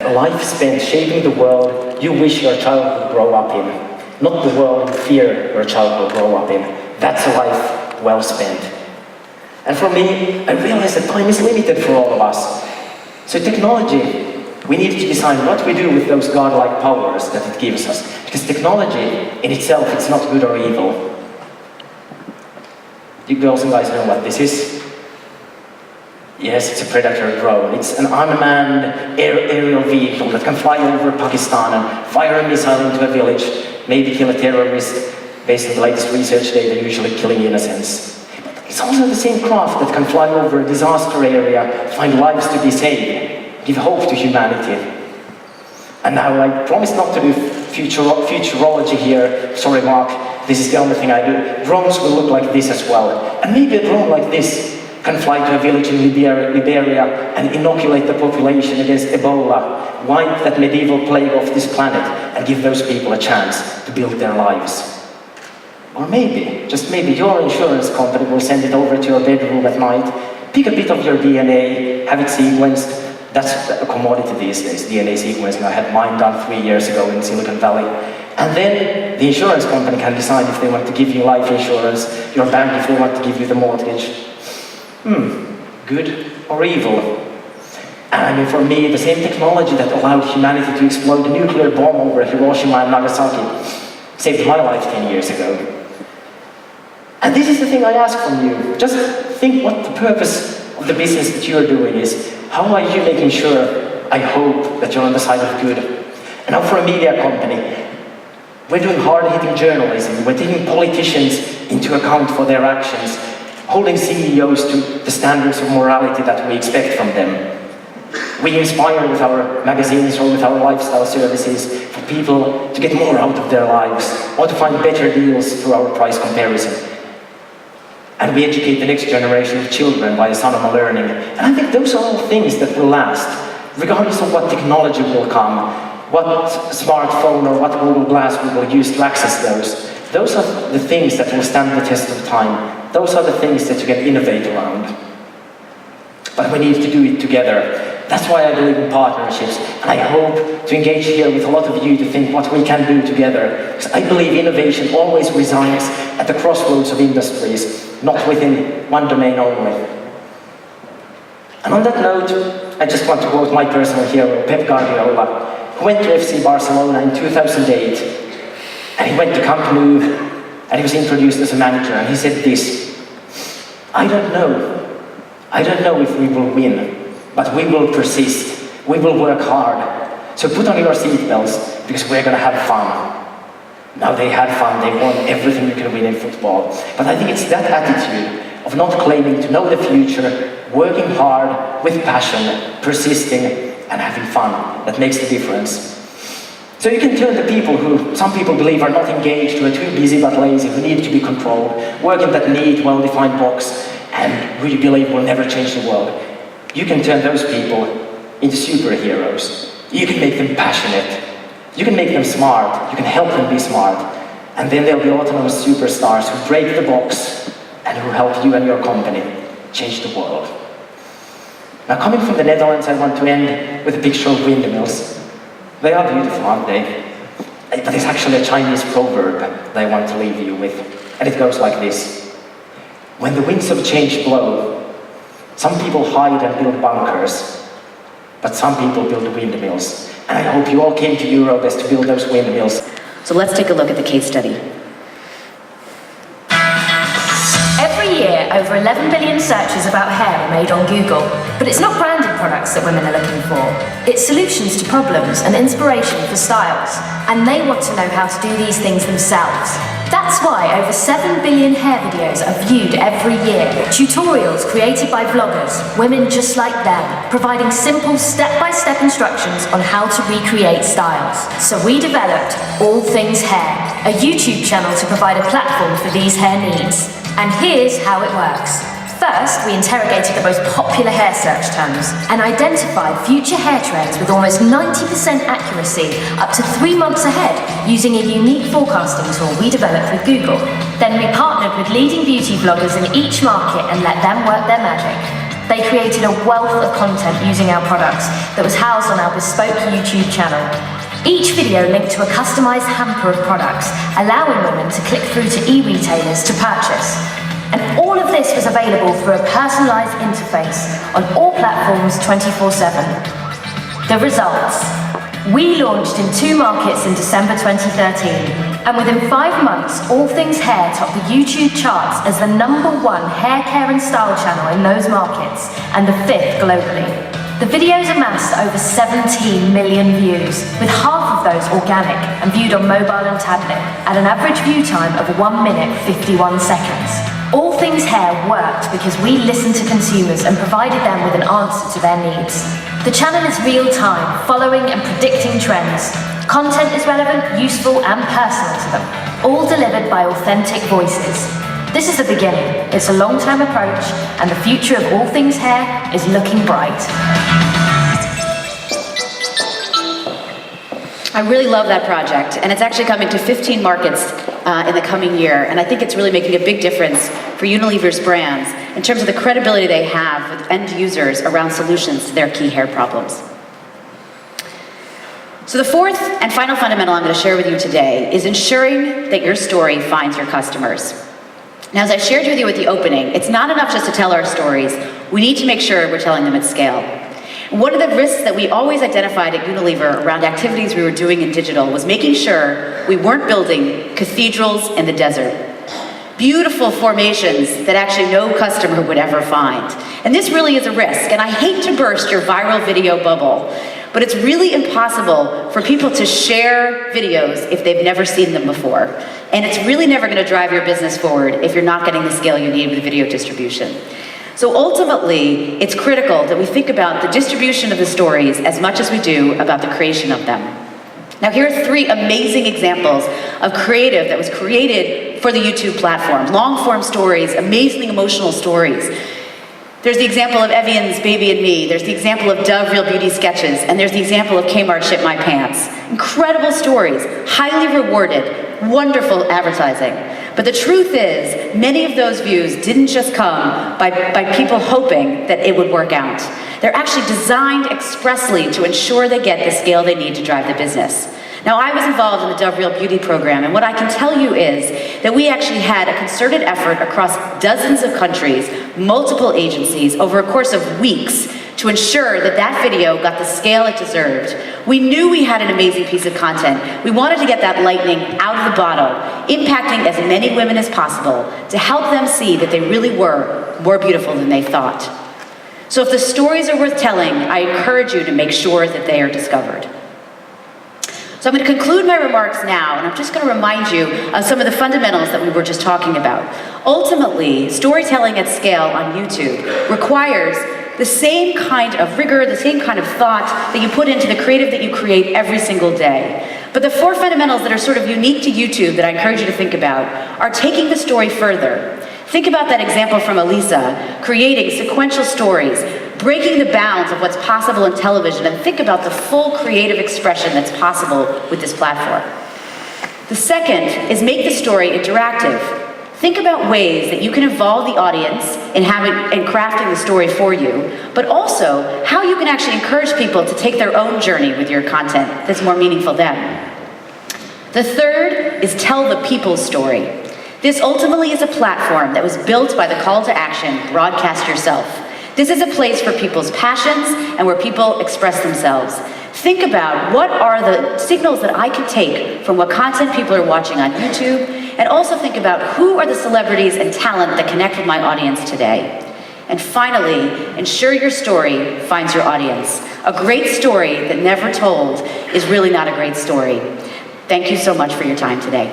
a life spent shaping the world you wish your child would grow up in, not the world you fear your child will grow up in. That's a life well spent. And for me, I realize that time is limited for all of us. So technology, we need to decide what we do with those godlike powers that it gives us. Because technology in itself, it's not good or evil. You girls and guys know what this is? Yes, it's a Predator drone. It's an unmanned aerial vehicle that can fly over Pakistan and fire a missile into a village, maybe kill a terrorist, based on the latest research data, usually killing innocents. It's also the same craft that can fly over a disaster area, find lives to be saved, give hope to humanity. And now I promise not to do futurology here. Sorry, Mark, this is the only thing I do. Drones will look like this as well. And maybe a drone like this can fly to a village in Liberia and inoculate the population against Ebola, wipe that medieval plague off this planet, and give those people a chance to build their lives. Or maybe, just maybe, your insurance company will send it over to your bedroom at night, pick a bit of your DNA, have it sequenced. That's a commodity these days, DNA sequencing. I had mine done 3 years ago in Silicon Valley. And then the insurance company can decide if they want to give you life insurance, your bank if they want to give you the mortgage. Good or evil? And I mean, for me, the same technology that allowed humanity to explode a nuclear bomb over Hiroshima and Nagasaki saved my life 10 years ago. And this is the thing I ask from you. Just think what the purpose of the business that you're doing is. How are you making sure, I hope, that you're on the side of good? And now for a media company, we're doing hard-hitting journalism. We're taking politicians into account for their actions, holding CEOs to the standards of morality that we expect from them. We inspire with our magazines or with our lifestyle services for people to get more out of their lives or to find better deals through our price comparison. And we educate the next generation of children via Sanoma learning. And I think those are all things that will last, regardless of what technology will come, what smartphone or what Google Glass we will use to access those. Those are the things that will stand the test of time. Those are the things that you can innovate around. But we need to do it together. That's why I believe in partnerships, and I hope to engage here with a lot of you to think what we can do together. Because I believe innovation always resides at the crossroads of industries, not within one domain only. And on that note, I just want to quote my personal hero, Pep Guardiola, who went to FC Barcelona in 2008, and he went to Camp Nou, and he was introduced as a manager, and he said this: I don't know if we will win, but we will persist. We will work hard. So put on your seatbelts, because we're going to have fun. Now they had fun, they won everything you can win in football. But I think it's that attitude of not claiming to know the future, working hard, with passion, persisting, and having fun that makes the difference. So you can turn to people who some people believe are not engaged, who are too busy but lazy, who need to be controlled, work in that neat, well-defined box, and who you believe will never change the world. You can turn those people into superheroes. You can make them passionate. You can make them smart. You can help them be smart. And then they'll be autonomous superstars who break the box and who help you and your company change the world. Now, coming from the Netherlands, I want to end with a picture of windmills. They are beautiful, aren't they? But it's actually a Chinese proverb that I want to leave you with. And it goes like this: when the winds of change blow, some people hide and build bunkers, but some people build windmills. And I hope you all came to Eurobest to build those windmills. So let's take a look at the case study. Every year, over 11 billion searches about hair are made on Google, but it's not branded products that women are looking for. It's solutions to problems and inspiration for styles. And they want to know how to do these things themselves. That's why over 7 billion hair videos are viewed every year. Tutorials created by vloggers, women just like them, providing simple step-by-step instructions on how to recreate styles. So we developed All Things Hair, a YouTube channel to provide a platform for these hair needs. And here's how it works. First, we interrogated the most popular hair search terms and identified future hair trends with almost 90% accuracy up to 3 months ahead using a unique forecasting tool we developed with Google. Then we partnered with leading beauty vloggers in each market and let them work their magic. They created a wealth of content using our products that was housed on our bespoke YouTube channel. Each video linked to a customized hamper of products, allowing women to click through to e-retailers to purchase. And all of this was available through a personalized interface on all platforms 24/7. The results. We launched in 2 markets in December 2013, and within 5 months, All Things Hair topped the YouTube charts as the #1 hair care and style channel in those markets, and the 5th globally. The videos amassed over 17 million views, with half of those organic and viewed on mobile and tablet, at an average view time of 1 minute 51 seconds. All Things Hair worked because we listened to consumers and provided them with an answer to their needs. The channel is real-time, following and predicting trends. Content is relevant, useful and personal to them, all delivered by authentic voices. This is the beginning. It's a long-term approach, and the future of All Things Hair is looking bright. I really love that project, and it's actually coming to 15 markets in the coming year, and I think it's really making a big difference for Unilever's brands in terms of the credibility they have with end users around solutions to their key hair problems. So the fourth and final fundamental I'm going to share with you today is ensuring that your story finds your customers. Now, as I shared with you at the opening, it's not enough just to tell our stories. We need to make sure we're telling them at scale. One of the risks that we always identified at Unilever around activities we were doing in digital was making sure we weren't building cathedrals in the desert. Beautiful formations that actually no customer would ever find. And this really is a risk, and I hate to burst your viral video bubble, but it's really impossible for people to share videos if they've never seen them before. And it's really never going to drive your business forward if you're not getting the scale you need with video distribution. So ultimately, it's critical that we think about the distribution of the stories as much as we do about the creation of them. Now, here are 3 amazing examples of creative that was created for the YouTube platform. Long-form stories, amazingly emotional stories. There's the example of Evian's Baby and Me, there's the example of Dove Real Beauty Sketches, and there's the example of Kmart Ship My Pants. Incredible stories, highly rewarded, wonderful advertising. But the truth is, many of those views didn't just come by people hoping that it would work out. They're actually designed expressly to ensure they get the scale they need to drive the business. Now, I was involved in the Dove Real Beauty program, and what I can tell you is that we actually had a concerted effort across dozens of countries, multiple agencies, over a course of weeks, to ensure that that video got the scale it deserved. We knew we had an amazing piece of content. We wanted to get that lightning out of the bottle, impacting as many women as possible to help them see that they really were more beautiful than they thought. So if the stories are worth telling, I encourage you to make sure that they are discovered. So I'm going to conclude my remarks now, and I'm just going to remind you of some of the fundamentals that we were just talking about. Ultimately, storytelling at scale on YouTube requires the same kind of rigor, the same kind of thought that you put into the creative that you create every single day. But the 4 fundamentals that are sort of unique to YouTube that I encourage you to think about are taking the story further. Think about that example from Elisa, creating sequential stories, breaking the bounds of what's possible in television, and think about the full creative expression that's possible with this platform. The second is make the story interactive. Think about ways that you can involve the audience in crafting the story for you, but also how you can actually encourage people to take their own journey with your content that's more meaningful to them. The third is tell the people's story. This ultimately is a platform that was built by the call to action, broadcast yourself. This is a place for people's passions and where people express themselves. Think about what are the signals that I can take from what content people are watching on YouTube, and also think about who are the celebrities and talent that connect with my audience today. And finally, ensure your story finds your audience. A great story that never told is really not a great story. Thank you so much for your time today.